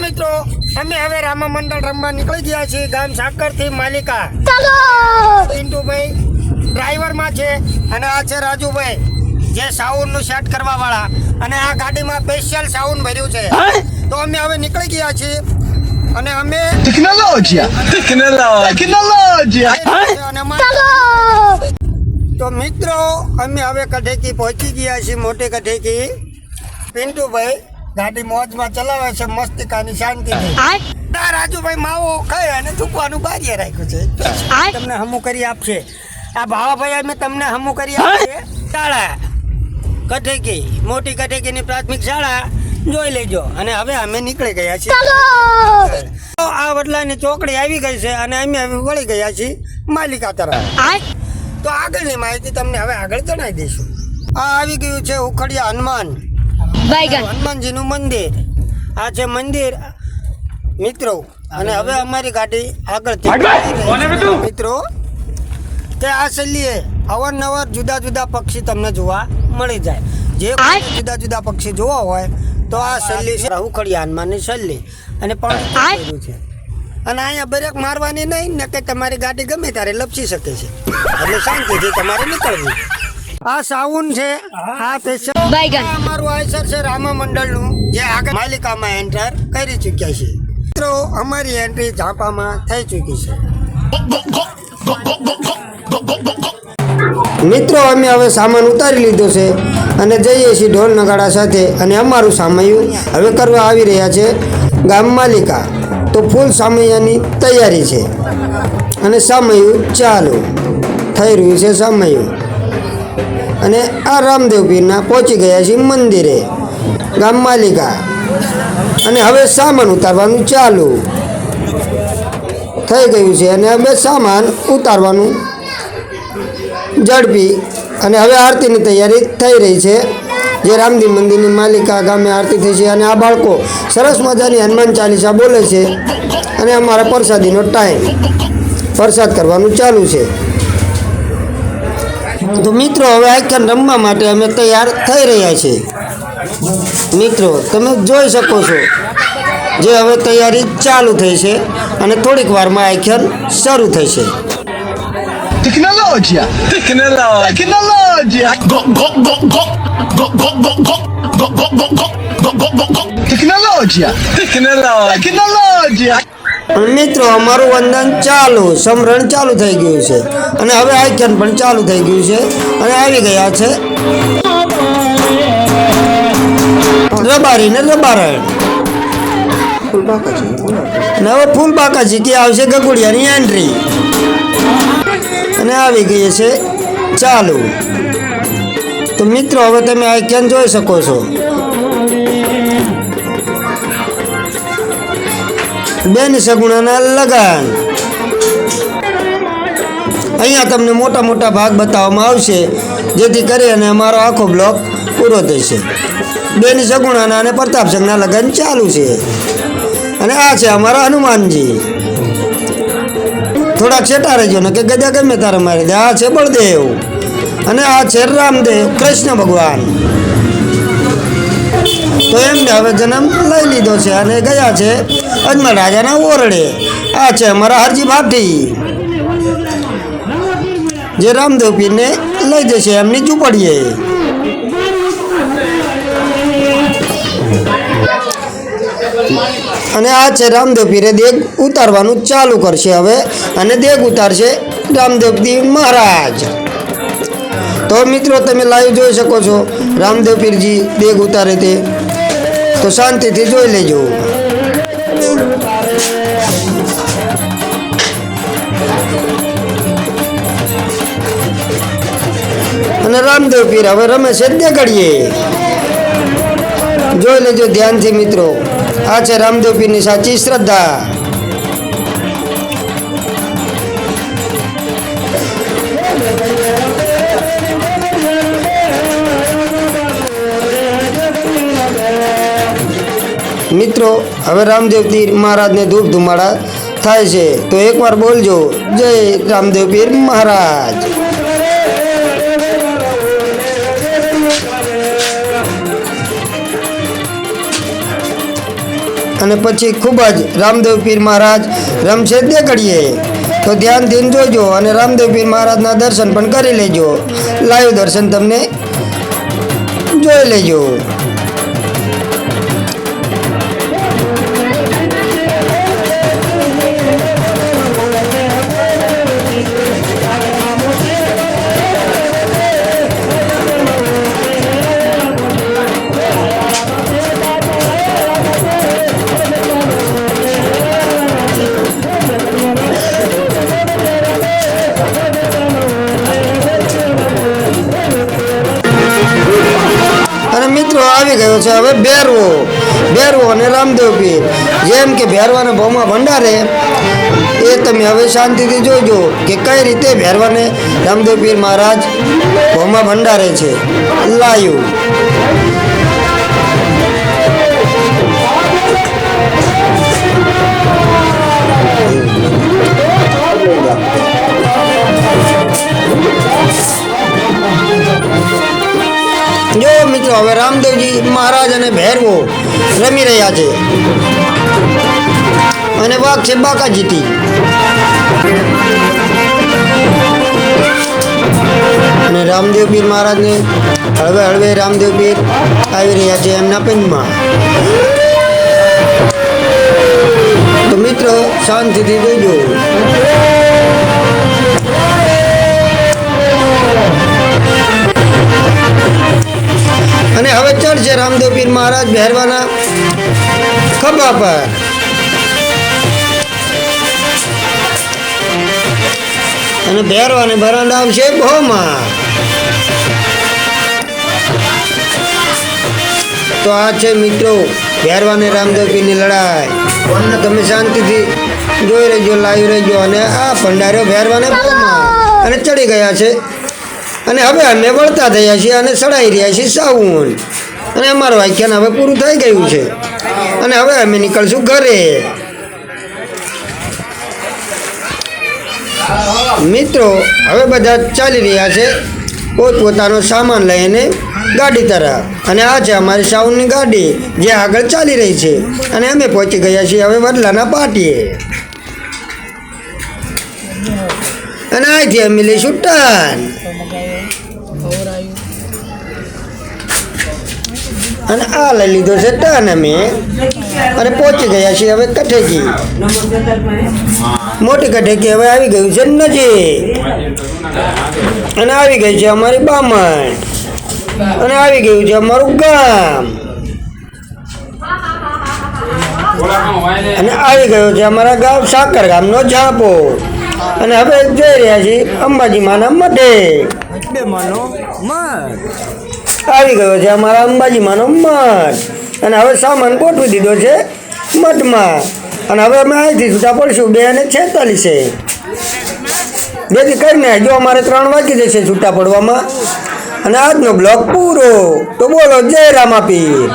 મિત્રો અમે હવે રામા મંડળ રમવા નીકળી ગયા છીએ ગામ સાકર થી માલિકા પિન્ટુભાઈ ડ્રાઈવર માં છે અને આ છે રાજુભાઈ જે સાઉન્ડ નું સેટ કરવા વાળા અને આ ગાડીમાં સ્પેશિયલ સાઉન્ડ ભર્યું છે તો અમે હવે નીકળી ગયા છીએ અને અમે ટેકનોલોજી તો મિત્રો અમે હવે કઠેકી પહોંચી ગયા છીએ મોટી કઠેકી પિન્ટુભાઈ ગાડી મોજમાં ચલાવે છે મસ્તિકાની શાંતિથી રાજુભાઈ માવો ખાય અને થૂકવાનું બારીએ રાખ્યું છે તમને હમું કરી આપશે આ ભાવાભાઈ અમે તમને હમું કરી આપીએ શાળા કઠેકી મોટી કઠેકીની પ્રાથમિક શાળા જોઈ લેજો અને હવે અમે નીકળી ગયા છીએ આ વડલાની ચોકડી આવી ગઈ છે અને અમે હવે વળી ગયા છીએ માલિકા તરફ તો આગળની માહિતી તમને હવે આગળ જણાવી દઈશું આ આવી ગયું છે ઉખડિયા હનુમાનજીનું મંદિર આ છે મંદિર મિત્રો અને હવે અમારી ગાડી આગળ મિત્રો કે આ શૈલીએ અવારનવાર જુદા જુદા પક્ષી તમને જોવા મળી જાય જે જુદા જુદા પક્ષી જોવા હોય તો આ શૈલી છે ઉખડિયા હનુમાનની શૈલી અને પણ છે અને અહીંયા બ્રેક મારવાની નહીં ને કે તમારી ગાડી ગમે ત્યારે લપસી શકે છે એટલે શાંતિથી તમારે નીકળવું આ સાઉન્ડ છે આ સ્પેશિયલ અમારું આયસર છે રામા મંડળનું જે આગળ માલિકામાં એન્ટર કરી ચૂક્યા છે મિત્રો અમારી એન્ટ્રી ઝાંપામાં થઈ ચૂકી છે મિત્રો અમે હવે સામાન ઉતારી લીધો છે અને જઈએ છીએ ઢોલ નગાડા સાથે અને અમારું સામૈયું હવે કરવા આવી રહ્યા છે ગામ માલિકા તો ફૂલ સામૈયાની તૈયારી છે અને સામૈયું ચાલુ થઈ રહ્યું છે સામૈયું અને આ રામદેવ પીરના પહોંચી ગયા છીએ મંદિરે ગામ માલિકા અને હવે સામાન ઉતારવાનું ચાલુ થઈ ગયું છે અને હવે સામાન ઉતારવાનું ઝડપી અને હવે આરતીની તૈયારી થઈ રહી છે જે રામદેવ મંદિરની માલિકા ગામે આરતી થઈ છે અને આ બાળકો સરસ મજાની હનુમાન ચાલીસા બોલે છે અને અમારા પ્રસાદીનો ટાઈમ પ્રસાદ કરવાનું ચાલુ છે તો મિત્રો હવે આખ્યાન રમવા માટે અમે તૈયાર થઈ રહ્યા છીએ મિત્રો તમે જોઈ શકો છો જે હવે તૈયારી ચાલુ થઈ છે અને થોડીક વારમાં આખ્યાન શરૂ થઈ છે Tecnologia! મિત્રો અમારું વંદન ચાલુ સમરણ ચાલુ થઈ ગયું છે અને હવે આખ્યાન પણ ચાલુ થઈ ગયું છે અને આવી ગયા છે રબારી ને રબારણ અને હવે ફૂલ બાકાજી કે આવશે ગગુડિયાની એન્ટ્રી અને આવી ગઈ છે ચાલુ તો મિત્રો હવે તમે આખ્યાન જોઈ શકો છો બેન સગુણાના લગન અહીંયા તમને મોટા મોટા ભાગ બતાવવામાં આવશે જેથી કરી અને અમારો આખો બ્લોક પૂરો થશે બેન સગુણાના અને પ્રતાપસંગના લગન ચાલુ છે અને આ છે અમારા હનુમાનજી થોડાક છેટા રહેજો ને કે ગજા ગમે તારે મારી દે આ છે બળદેવ અને આ છે રામદેવ કૃષ્ણ ભગવાન તો એમને હવે જન્મ લઈ લીધો છે અને ગયા છે અજમલ રાજાના ઓરડે આ છે અમારા હરજી ભાટી જે રામદેવ પીરને લઈ જશે એમની ઝૂંપડીએ અને આ છે રામદેવ પીરે દેગ ઉતારવાનું ચાલુ કરશે હવે અને દેગ ઉતારશે રામદેવજી મહારાજ તો મિત્રો તમે લાઈવ જોઈ શકો છો રામદેવ પીરજી દેગ ઉતારે તે તો શાંતિથી જોઈ લેજો અને રામદેવ પીર હવે રમે છે દેગડીએ જોઈ લેજો ધ્યાનથી મિત્રો આ છે રામદેવ પીરની સાચી શ્રદ્ધા મિત્રો હવે રામદેવ પીર મહારાજને ધૂપ ધુમાડા થાય છે તો એકવાર બોલજો જય રામદેવ પીર મહારાજ અને પછી ખૂબ જ રામદેવ પીર મહારાજ રમશે દેખડીએ. તો ધ્યાનથી જોજો અને રામદેવ પીર મહારાજના દર્શન પણ કરી લેજો. લાઈવ દર્શન તમને જોઈ લેજો. મિત્રો આવી ગયો છે હવે ભેરવો અને રામદેવ પીર. જેમ કે ભેરવાને ભાવમાં ભંડારે એ તમે હવે શાંતિથી જોજો કે કઈ રીતે ભેરવાને રામદેવ પીર મહારાજ ભાવમાં ભંડારે છે લાઈવ. જો મિત્રો હવે રામદેવજી મહારાજ અને ભેરવો રમી રહ્યા છે અને વાઘ છે બાકાજીતી. અને રામદેવ પીર મહારાજને હળવે હળવે રામદેવ પીર આવી રહ્યા છે એમના પંજમાં. તો મિત્રો શાંતિથી જોજો. અને હવે ચડશે રામદેવ પીર મહારાજ ભેરવાના ખભા પર. અને ભેરવાને બરાંડા આવશે ભોમાં. તો આ છે મિત્રો ભેરવાને રામદેવ પીરની લડાઈ. તમે શાંતિથી જોઈ રહેજો, લાઈવ રહેજો. અને આ ભંડારો ભેરવાને ભોમાં અને ચડી ગયા છે. અને હવે અમે વળતા થયા છીએ અને સડાઈ રહ્યા છીએ સાવન. અને અમારું આખ્યાન હવે પૂરું થઈ ગયું છે અને હવે અમે નીકળશું ઘરે. મિત્રો હવે બધા ચાલી રહ્યા છે પોતપોતાનો સામાન લઈને ગાડી તરફ. અને આ છે અમારી સાવનની ગાડી જે આગળ ચાલી રહી છે. અને અમે પહોંચી ગયા છીએ હવે વડલાના પાટીએ. અને અહીંથી અમે લઈશું ટર્ન. અને આ લઈ લીધો છે ટર્ન અમે. અને પહોંચી ગયા છીએ હવે કઠેકી. મોટી કઠેકી હવે આવી ગયું છે નજીક. અને આવી ગઈ છે અમારી બામણ. અને આવી ગયું છે અમારું ગામ. અને આવી ગયો છે અમારા ગામ સાકર ગામનો ઝાપો. અને હવે જોઈ રહ્યા છીએ અંબાજી માના મઢે. આવી ગયો છે અમારા અંબાજી માનો મઠ. અને હવે સામાન ગોઠવી દીધો છે મઠમાં. અને હવે અમે અહીંથી છૂટા પડશું 2:46. જેથી કરીને જો અમારે 3 વાગી જશે છૂટા પડવામાં. અને આજનો બ્લોગ પૂરો. તો બોલો જય રામાપીર.